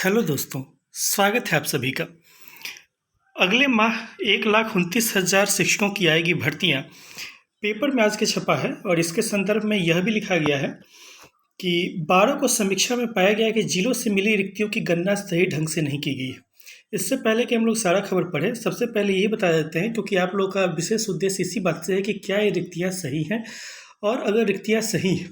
Hello दोस्तों, स्वागत है आप सभी का। अगले माह 1,29,000 शिक्षकों की आएगी भर्तियां। पेपर में आज के छपा है और इसके संदर्भ में यह भी लिखा गया है कि 12 को समीक्षा में पाया गया कि जिलों से मिली रिक्तियों की गणना सही ढंग से नहीं की गई है। इससे पहले कि हम लोग सारा खबर पढ़ें, सबसे पहले ये बता देते हैं क्योंकि आप लोग का विशेष उद्देश्य इसी बात से है कि क्या ये रिक्तियाँ सही हैं, और अगर रिक्तियाँ सही हैं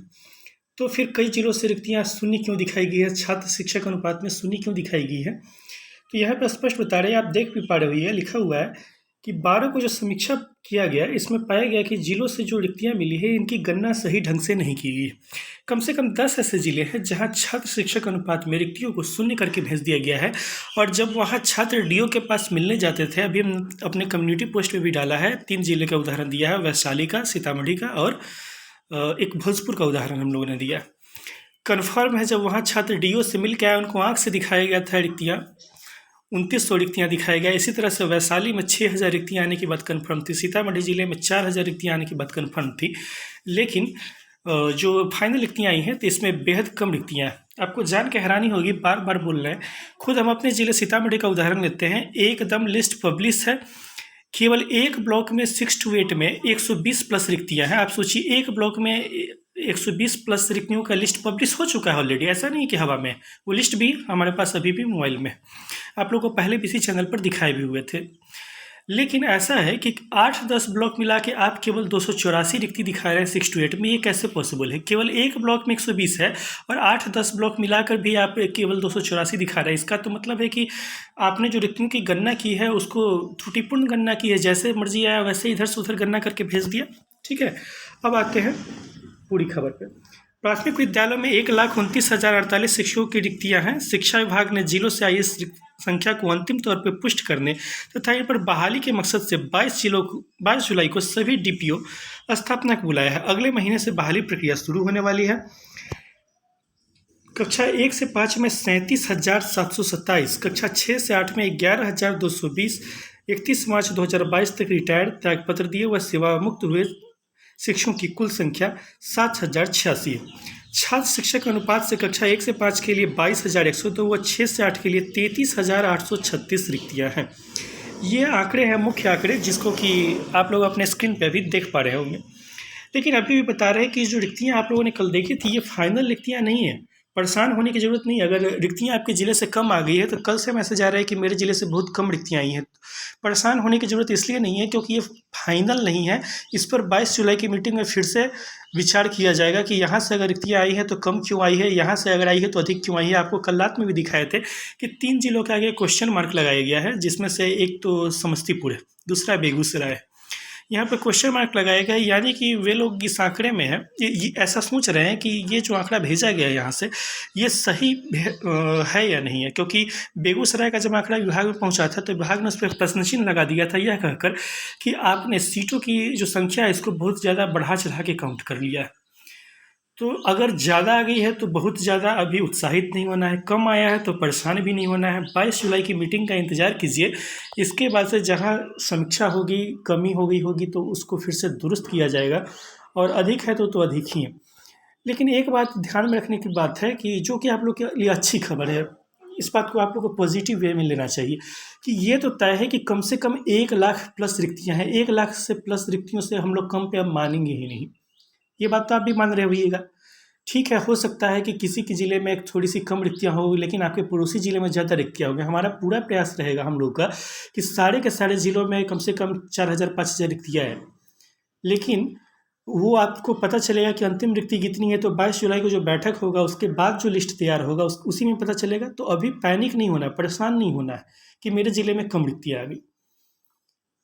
तो फिर कई जिलों से रिक्तियाँ शून्य क्यों दिखाई गई है, छात्र शिक्षक अनुपात में शून्य क्यों दिखाई गई है। तो यहाँ पे स्पष्ट बता रहे हैं, आप देख भी पा रहे हो, ये लिखा हुआ है कि 12 को जो समीक्षा किया गया इसमें पाया गया कि जिलों से जो रिक्तियाँ मिली है इनकी गणना सही ढंग से नहीं की गई। कम से कम 10 ऐसे जिले हैं जहाँ छात्र शिक्षक अनुपात में रिक्तियों को शून्य करके भेज दिया गया है, और जब वहाँ छात्र डीओ के पास मिलने जाते थे, अभी हम अपने कम्युनिटी पोस्ट में भी डाला है, 3 जिले का उदाहरण दिया है, वैशाली का, सीतामढ़ी का और एक भोजपुर का उदाहरण हम लोगों ने दिया। कन्फर्म है जब वहाँ छात्र डीओ से मिल के आए, उनको आँख से दिखाया गया था रिक्तियाँ, 2900 रिक्तियाँ दिखाया गया। इसी तरह से वैशाली में 6000 रिक्तियाँ आने की बात कन्फर्म थी, सीतामढ़ी जिले में 4000 रिक्तियाँ आने की बात कन्फर्म थी, लेकिन जो फाइनल रिक्तियाँ आई हैं तो इसमें बेहद कम रिक्तियाँ हैं। आपको जान के हैरानी होगी, बार बार बोल रहे हैं, खुद हम अपने जिले सीतामढ़ी का उदाहरण लेते हैं। एकदम लिस्ट पब्लिश है, केवल एक ब्लॉक में 6 to 8 में 120 प्लस रिक्तियाँ हैं। आप सोचिए, एक ब्लॉक में 120 प्लस रिक्तियों का लिस्ट पब्लिश हो चुका है ऑलरेडी, ऐसा नहीं कि हवा में। वो लिस्ट भी हमारे पास अभी भी मोबाइल में, आप लोगों को पहले भी इसी चैनल पर दिखाए भी हुए थे। लेकिन ऐसा है कि 8-10 ब्लॉक मिला के आप केवल 284 रिक्ति दिखा रहे हैं 6 to 8 में। ये कैसे पॉसिबल है? केवल एक ब्लॉक में 120 है और 8-10 ब्लॉक मिलाकर भी आप केवल 284 दिखा रहे हैं। इसका तो मतलब है कि आपने जो रिक्तियों की गणना की है उसको त्रुटिपूर्ण गणना की है, जैसे मर्जी आया वैसे इधर से उधर गणना करके भेज दिया। ठीक है, अब आते हैं पूरी खबर पे। प्राथमिक विद्यालयों में 1,29,048 शिक्षकों की रिक्तियां हैं। शिक्षा विभाग ने जिलों से आई इस संख्या को अंतिम तौर पर पुष्ट करने तथा इन पर बहाली के मकसद से 22 जुलाई को सभी डीपीओ स्थापना को बुलाया है। अगले महीने से बहाली प्रक्रिया शुरू होने वाली है। कक्षा 1 से 5 में 37,727, कक्षा 6 से 8 में 11,220, 31 मार्च 2022 तक रिटायर्ड त्यागपत्र दिए व सेवा मुक्त हुए शिक्षकों की कुल संख्या 7,086 है। छात्र शिक्षक अनुपात से कक्षा 1 से 5 के लिए 22,102 व 6 से 8 के लिए 33,836 रिक्तियाँ हैं। ये आंकड़े हैं, मुख्य आंकड़े, जिसको कि आप लोग अपने स्क्रीन पे भी देख पा रहे होंगे। लेकिन अभी भी बता रहे हैं कि जो रिक्तियाँ आप लोगों ने कल देखी थी ये फाइनल रिक्तियाँ नहीं है। परेशान होने की ज़रूरत नहीं है। अगर रिक्तियाँ आपके ज़िले से कम आ गई है तो कल से मैसेज आ रहा है कि मेरे ज़िले से बहुत कम रिक्तियाँ आई हैं। परेशान होने की ज़रूरत इसलिए नहीं है क्योंकि ये फाइनल नहीं है। इस पर 22 जुलाई की मीटिंग में फिर से विचार किया जाएगा कि यहाँ से अगर रिक्तियाँ आई है तो कम क्यों आई है, यहाँ से अगर आई है तो अधिक क्यों आई है। आपको कल रात में भी दिखाए थे कि 3 जिलों के आगे क्वेश्चन मार्क लगाया गया है, जिसमें से एक तो समस्तीपुर है, दूसरा बेगूसराय है। यहाँ पे क्वेश्चन मार्क लगाया गया है, यानी कि वे लोग इस आंकड़े में है, ये ऐसा सोच रहे हैं कि ये जो आंकड़ा भेजा गया है यहाँ से ये सही है या नहीं है। क्योंकि बेगूसराय का जब आंकड़ा विभाग में पहुँचा था तो विभाग ने उस पर प्रश्न चिन्ह लगा दिया था, यह कहकर कि आपने सीटों की जो संख्या है इसको बहुत ज़्यादा बढ़ा चढ़ा के काउंट कर लिया है। तो अगर ज़्यादा आ गई है तो बहुत ज़्यादा अभी उत्साहित नहीं होना है, कम आया है तो परेशान भी नहीं होना है। 22 जुलाई की मीटिंग का इंतज़ार कीजिए। इसके बाद से जहाँ समीक्षा होगी, कमी हो गई होगी तो उसको फिर से दुरुस्त किया जाएगा, और अधिक है तो अधिक ही है। लेकिन एक बात ध्यान में रखने की बात है कि जो कि आप लोग के लिए अच्छी खबर है, इस बात को आप लोग को पॉजिटिव वे में लेना चाहिए कि ये तो तय है कि कम से कम 1 लाख प्लस रिक्तियाँ हैं। 1 लाख से प्लस रिक्तियों से हम लोग कम पे अब मानेंगे ही नहीं। ये बात तो आप भी मान रहे होइएगा। ठीक है, हो सकता है कि किसी के ज़िले में थोड़ी सी कम रिक्तियाँ हो, लेकिन आपके पड़ोसी ज़िले में ज़्यादा रिक्तियाँ होंगी। हमारा पूरा प्रयास रहेगा हम लोग का कि सारे के सारे ज़िलों में कम से कम 4,000-5,000 रिक्तियाँ हैं। लेकिन वो आपको पता चलेगा कि अंतिम रिक्ति कितनी है तो 22 जुलाई को जो बैठक होगा उसके बाद जो लिस्ट तैयार होगा उसी में पता चलेगा। तो अभी पैनिक नहीं होना है, परेशान नहीं होना है कि मेरे ज़िले में कम रिक्तियाँ आ गई।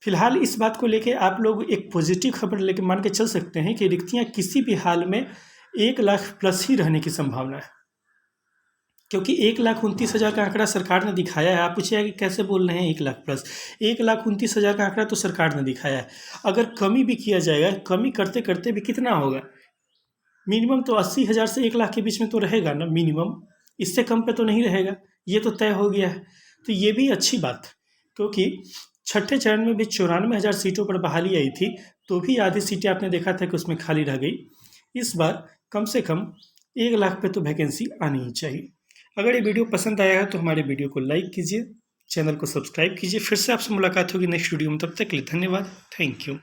फिलहाल इस बात को लेके आप लोग एक पॉजिटिव खबर लेके मान के चल सकते हैं कि रिक्तियाँ किसी भी हाल में 1 लाख प्लस ही रहने की संभावना है, क्योंकि 1,29,000 का आंकड़ा सरकार ने दिखाया है। आप पूछिएगा कि कैसे बोल रहे हैं 1 लाख प्लस? 1,29,000 का आंकड़ा तो सरकार ने दिखाया है। अगर कमी भी किया जाएगा, कमी करते करते भी कितना होगा? मिनिमम तो 80,000 से 1 लाख के बीच में तो रहेगा ना मिनिमम, इससे कम पे तो नहीं रहेगा। ये तो तय हो गया है। तो ये भी अच्छी बात, क्योंकि छठे चरण में भी 94,000 सीटों पर बहाली आई थी, तो भी आधी सीटें आपने देखा था कि उसमें खाली रह गई। इस बार कम से कम 1 लाख पे तो वैकेंसी आनी ही चाहिए। अगर ये वीडियो पसंद आया है तो हमारे वीडियो को लाइक कीजिए, चैनल को सब्सक्राइब कीजिए। फिर से आपसे मुलाकात होगी नेक्स्ट वीडियो में, तब तक के लिए धन्यवाद। Thank you.